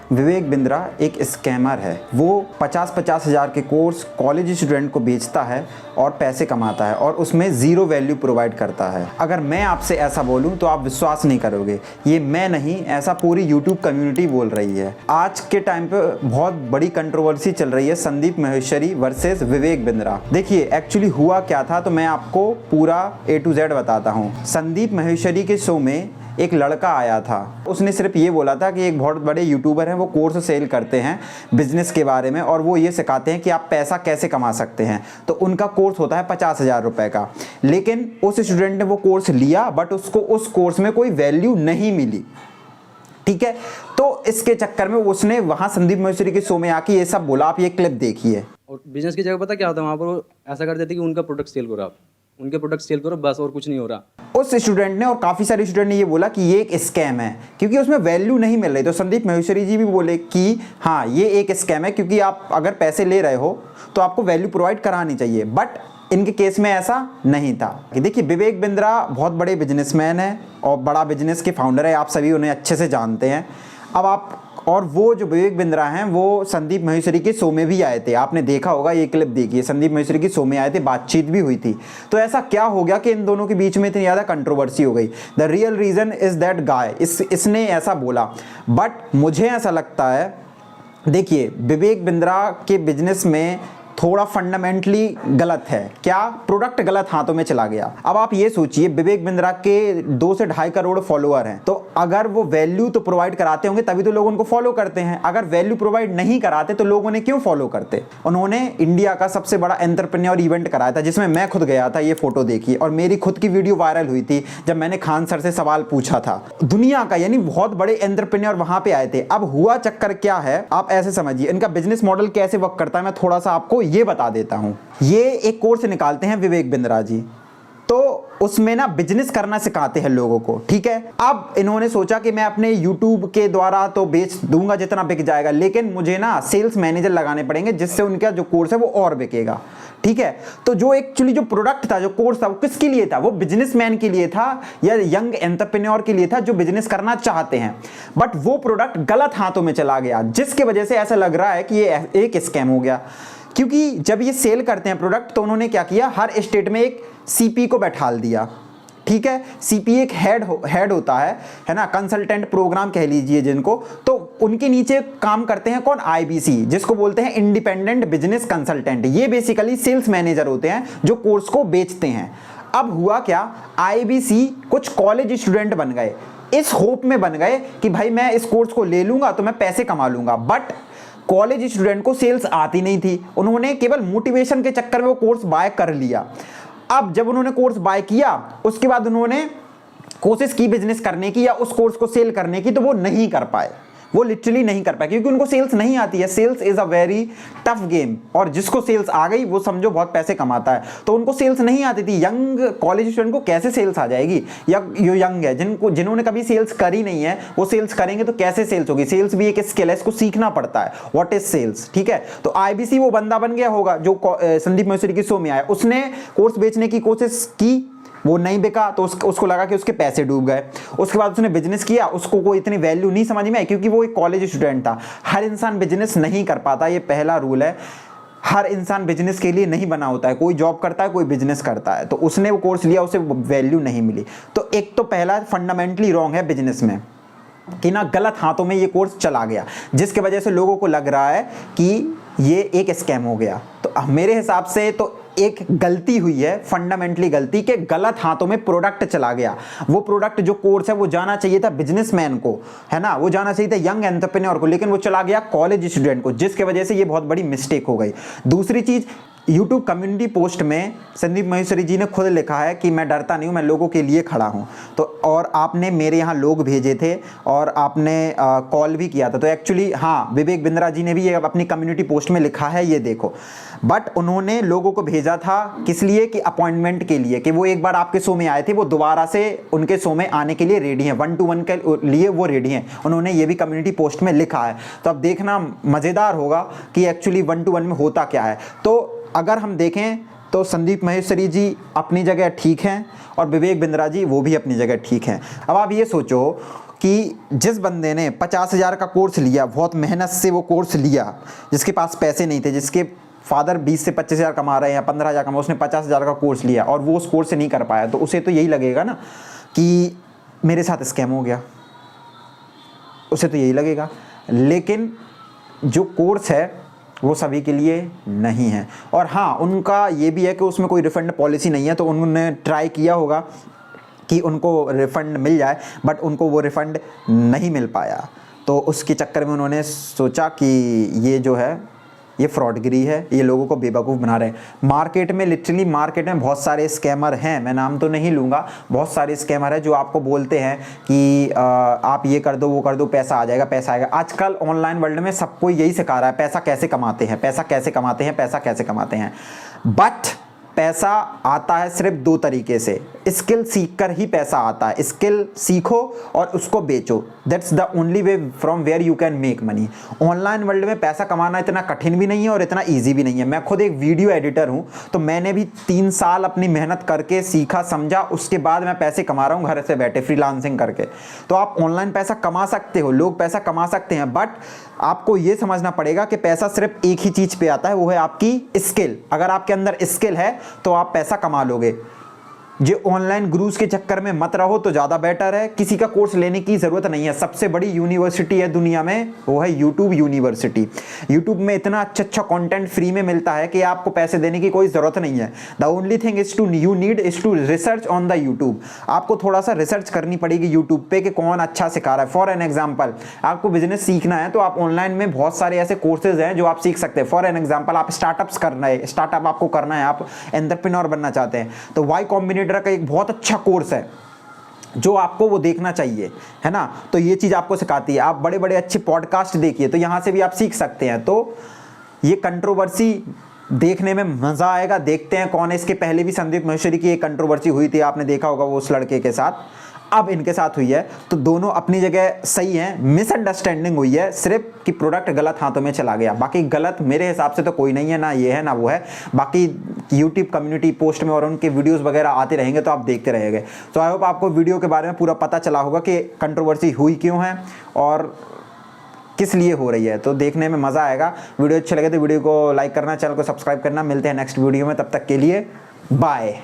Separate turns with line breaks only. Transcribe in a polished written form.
विवेक बिंद्रा एक स्कैमर है। वो 50-50 हज़ार के कोर्स कॉलेज स्टूडेंट को बेचता है और पैसे कमाता है और उसमें ज़ीरो वैल्यू प्रोवाइड करता है। अगर मैं आपसे ऐसा बोलूं तो आप विश्वास नहीं करोगे। ये मैं नहीं, ऐसा पूरी यूट्यूब कम्युनिटी बोल रही है। आज के टाइम पे बहुत बड़ी कंट्रोवर्सी चल रही है संदीप माहेश्वरी वर्सेस विवेक बिंद्रा। देखिए एक्चुअली हुआ क्या था, तो मैं आपको पूरा A to Z बताता हूँ। संदीप माहेश्वरी के शो में एक लड़का आया था। उसने सिर्फ ये बोला था कि एक बहुत बड़े यूट्यूबर हैं, वो कोर्स सेल करते हैं बिजनेस के बारे में और वो ये सिखाते हैं कि आप पैसा कैसे कमा सकते हैं। तो उनका कोर्स होता है 50,000 रुपए का। लेकिन उस स्टूडेंट ने वो कोर्स लिया बट उसको उस कोर्स में कोई वैल्यू नहीं मिली। ठीक है, तो इसके चक्कर में उसने वहां संदीप माहेश्वरी के शो में आके ये सब बोला। आप ये क्लिप देखिए।
और बिजनेस की जगह पता क्या होता है, वहाँ पर वो ऐसा कर देते कि उनका प्रोडक्ट सेल करो, आप उनके प्रोडक्ट सेल करो बस, और कुछ नहीं हो रहा।
उस स्टूडेंट ने और काफ़ी सारे स्टूडेंट ने ये बोला कि ये एक स्कैम है क्योंकि उसमें वैल्यू नहीं मिल रही। तो संदीप माहेश्वरी जी भी बोले कि हाँ ये एक स्कैम है क्योंकि आप अगर पैसे ले रहे हो तो आपको वैल्यू प्रोवाइड करानी चाहिए। बट इनके केस में ऐसा नहीं था। देखिए विवेक बिंद्रा बहुत बड़े बिजनेसमैन है और बड़ा बिजनेस के फाउंडर है। आप सभी उन्हें अच्छे से जानते हैं। अब आप और वो जो विवेक बिंद्रा हैं वो संदीप माहेश्वरी के शो में भी आए थे। आपने देखा होगा, ये क्लिप देखिए। संदीप माहेश्वरी के शो में आए थे, बातचीत भी हुई थी। तो ऐसा क्या हो गया कि इन दोनों के बीच में इतनी ज़्यादा कंट्रोवर्सी हो गई? The real reason is that guy, इसने ऐसा बोला। बट मुझे ऐसा लगता है, देखिए विवेक बिंद्रा के बिजनेस में थोड़ा फंडामेंटली गलत है। क्या? प्रोडक्ट गलत हाथों में चला गया। अब आप ये सोचिए, विवेक बिंद्रा के 2 से 2.5 करोड़ फॉलोअर हैं, तो अगर वो वैल्यू तो प्रोवाइड कराते होंगे तभी तो लोग उनको फॉलो करते हैं। अगर वैल्यू प्रोवाइड नहीं कराते तो लोग उन्हें क्यों फॉलो करते? उन्होंने इंडिया का सबसे बड़ा एंटरप्रेन्योर इवेंट कराया था जिसमें मैं खुद गया था। ये फोटो देखिए, और मेरी खुद की वीडियो वायरल हुई थी जब मैंने खान सर से सवाल पूछा था। दुनिया का यानी बहुत बड़े एंटरप्रेन्योर वहां पे आए थे। अब हुआ चक्कर क्या है, आप ऐसे समझिए इनका बिजनेस मॉडल कैसे वर्क करता है। मैं थोड़ा सा आपको ये बता देता हूं। ये एक कोर्स निकालते हैं विवेक बिंद्रा जी, तो उसमें ना बिजनेस करना सिखाते हैं लोगों को। ठीक है, अब इन्होंने सोचा कि मैं अपने YouTube के द्वारा तो बेच दूंगा जितना बिक जाएगा, लेकिन मुझे ना सेल्स मैनेजर लगाने पड़ेंगे जिससे उनका जो कोर्स है वो और बिकेगा। ठीक है, तो जो एक्चुअली जो प्रोडक्ट था, जो कोर्स था, वो किसके लिए था? वो बिजनेसमैन के लिए था या यंग एंटरप्रेन्योर के लिए था जो बिजनेस करना चाहते हैं। बट वो प्रोडक्ट गलत हाथों में चला गया, जिसकी वजह से ऐसा लग रहा है कि ये एक स्कैम हो गया। क्योंकि जब ये सेल करते हैं प्रोडक्ट तो उन्होंने क्या किया, हर स्टेट में एक CP को बैठाल दिया। ठीक है, CP एक हेड होता है ना, कंसल्टेंट प्रोग्राम कह लीजिए जिनको। तो उनके नीचे काम करते हैं कौन? IBC, जिसको बोलते हैं इंडिपेंडेंट बिजनेस कंसल्टेंट। ये बेसिकली सेल्स मैनेजर होते हैं जो कोर्स को बेचते हैं। अब हुआ क्या, IBC कुछ कॉलेज स्टूडेंट बन गए, इस होप में बन गए कि भाई मैं इस कोर्स को ले लूंगा तो मैं पैसे कमा लूंगा। बट कॉलेज स्टूडेंट को सेल्स आती नहीं थी, उन्होंने केवल मोटिवेशन के चक्कर में वो कोर्स बाय कर लिया। अब जब उन्होंने कोर्स बाय किया उसके बाद उन्होंने कोशिश की बिजनेस करने की या उस कोर्स को सेल करने की, तो वो नहीं कर पाए। वो लिटरली नहीं कर पाए क्योंकि उनको सेल्स नहीं आती है। Sales is a very tough game, और जिसको सेल्स आ गई वो समझो बहुत पैसे कमाता है। तो उनको सेल्स नहीं आती थी। यंग कॉलेज स्टूडेंट को कैसे सेल्स आ जाएगी? या जो यंग है, जिन्होंने कभी सेल्स करी नहीं है, वो सेल्स करेंगे तो कैसे सेल्स होगी? सेल्स भी एक स्किल है, इसको सीखना पड़ता है। What is sales? ठीक है, तो IBC वो बंदा बन गया होगा जो संदीप माहेश्वरी के शो में आया। उसने कोर्स बेचने की कोशिश की, वो नहीं बिका, तो उसको लगा कि उसके पैसे डूब गए। उसके बाद उसने बिजनेस किया, उसको कोई इतनी वैल्यू नहीं समझ में आई क्योंकि वो एक कॉलेज स्टूडेंट था। हर इंसान बिजनेस नहीं कर पाता, ये पहला रूल है। हर इंसान बिजनेस के लिए नहीं बना होता है। कोई जॉब करता है, कोई बिजनेस करता है। तो उसने वो कोर्स लिया, उसे वैल्यू नहीं मिली। तो एक तो पहला फंडामेंटली रॉन्ग है बिजनेस में कि ना गलत हाथों में ये कोर्स चला गया, जिसके वजह से लोगों को लग रहा है कि ये एक स्कैम हो गया। तो मेरे हिसाब से तो एक गलती हुई है, फंडामेंटली गलती, के गलत हाथों में प्रोडक्ट चला गया। वो प्रोडक्ट जो कोर्स है वो जाना चाहिए था बिजनेसमैन को, है ना, वो जाना चाहिए था यंग एंटरप्रेन्योर को, लेकिन वो चला गया कॉलेज स्टूडेंट को, जिसके वजह से ये बहुत बड़ी मिस्टेक हो गई। दूसरी चीज, यूट्यूब कम्युनिटी पोस्ट में संदीप माहेश्वरी जी ने खुद लिखा है कि मैं डरता नहीं हूँ, मैं लोगों के लिए खड़ा हूँ। तो और आपने मेरे यहाँ लोग भेजे थे और आपने कॉल भी किया था। तो एक्चुअली हाँ, विवेक बिंद्रा जी ने भी ये अपनी कम्युनिटी पोस्ट में लिखा है, ये देखो। बट उन्होंने लोगों को भेजा था किस लिए? कि अपॉइंटमेंट के लिए, कि वो एक बार आपके शो में आए थे, वो दोबारा से उनके शो में आने के लिए रेडी हैं, 1-to-1 के लिए वो रेडी हैं। उन्होंने ये भी कम्युनिटी पोस्ट में लिखा है। तो अब देखना मज़ेदार होगा कि एक्चुअली 1-to-1 में होता क्या है। तो अगर हम देखें तो संदीप माहेश्वरी जी अपनी जगह ठीक हैं और विवेक बिंद्रा जी वो भी अपनी जगह ठीक हैं। अब आप ये सोचो कि जिस बंदे ने 50,000 का कोर्स लिया, बहुत मेहनत से वो कोर्स लिया, जिसके पास पैसे नहीं थे, जिसके फादर 20 से 25,000 कमा रहे हैं या 15,000 कमा, उसने 50,000 का कोर्स लिया और वो उस कोर्स से नहीं कर पाया, तो उसे तो यही लगेगा ना कि मेरे साथ स्कैम हो गया, उसे तो यही लगेगा। लेकिन जो कोर्स है वो सभी के लिए नहीं है। और हाँ, उनका ये भी है कि उसमें कोई रिफंड पॉलिसी नहीं है, तो उन्होंने ट्राई किया होगा कि उनको रिफ़ंड मिल जाए, बट उनको वो रिफ़ंड नहीं मिल पाया। तो उसके चक्कर में उन्होंने सोचा कि ये जो है ये फ्रॉडगिरी है, ये लोगों को बेवकूफ़ बना रहे हैं। मार्केट में लिटरली मार्केट में बहुत सारे स्कैमर हैं, मैं नाम तो नहीं लूँगा, बहुत सारे स्कैमर हैं जो आपको बोलते हैं कि आप ये कर दो वो कर दो, पैसा आ जाएगा पैसा आएगा। आजकल ऑनलाइन वर्ल्ड में सबको यही सिखा रहा है पैसा कैसे कमाते हैं, पैसा कैसे कमाते हैं, पैसा कैसे कमाते हैं। बट पैसा आता है सिर्फ दो तरीके से, स्किल सीख कर ही पैसा आता है। स्किल सीखो और उसको बेचो, that's the only way from where you can make money. Online world में पैसा कमाना इतना कठिन भी नहीं है और इतना इजी भी नहीं है। मैं खुद एक वीडियो एडिटर हूँ, तो मैंने भी 3 साल अपनी मेहनत करके सीखा समझा, उसके बाद मैं पैसे कमा रहा हूँ घर से बैठे फ्रीलांसिंग करके। तो आप ऑनलाइन पैसा कमा सकते हो, लोग पैसा कमा सकते हैं, बट आपको ये समझना पड़ेगा कि पैसा सिर्फ एक ही चीज़ पे आता है, वो है आपकी स्किल। अगर आपके अंदर स्किल है तो आप पैसा कमा लोगे। जो ऑनलाइन गुरुज के चक्कर में मत रहो तो ज़्यादा बेटर है। किसी का कोर्स लेने की ज़रूरत नहीं है। सबसे बड़ी यूनिवर्सिटी है दुनिया में, वो है यूट्यूब यूनिवर्सिटी। यूट्यूब में इतना अच्छा कंटेंट फ्री में मिलता है कि आपको पैसे देने की कोई ज़रूरत नहीं है। The only thing is to you need is to research on the YouTube. आपको थोड़ा सा रिसर्च करनी पड़ेगी यूट्यूब पे कि कौन अच्छा सिखा रहा है। फॉर एन एग्जाम्पल, आपको बिजनेस सीखना है तो आप ऑनलाइन में बहुत सारे ऐसे कोर्सेज हैं जो आप सीख सकते हैं। फॉर एन एग्जाम्पल, आप स्टार्टअप्स करना है, स्टार्टअप आपको करना है, आप एंटरप्रेन्योर बनना चाहते हैं, तो वाई कॉम्बिनेटर का एक बहुत अच्छा कोर्स है जो आपको वो देखना चाहिए, है ना। तो ये चीज़ आपको सिखाती है। आप बड़े बड़े अच्छे पॉडकास्ट देखिए, तो यहाँ से भी आप सीख सकते हैं। तो ये कंट्रोवर्सी देखने में मज़ा आएगा। देखते हैं कौन है। इसके पहले भी संदीप माहेश्वरी की एक कंट्रोवर्सी हुई थी, आपने देखा होगा, वो उस लड़के के साथ, अब इनके साथ हुई है। तो दोनों अपनी जगह सही हैं। मिसअंडरस्टैंडिंग हुई है सिर्फ कि प्रोडक्ट गलत हाथों में चला गया। बाकी गलत मेरे हिसाब से तो कोई नहीं है, ना ये है ना वो है। बाकी यूट्यूब कम्युनिटी पोस्ट में और उनके वीडियोस वगैरह आते रहेंगे तो आप देखते रहेंगे। तो आई होप आपको वीडियो के बारे में पूरा पता चला होगा कि कंट्रोवर्सी हुई क्यों है और किस लिए हो रही है। तो देखने में मज़ा आएगा। वीडियो अच्छे लगे तो वीडियो को लाइक करना, चैनल को सब्सक्राइब करना। मिलते हैं नेक्स्ट वीडियो में, तब तक के लिए बाय।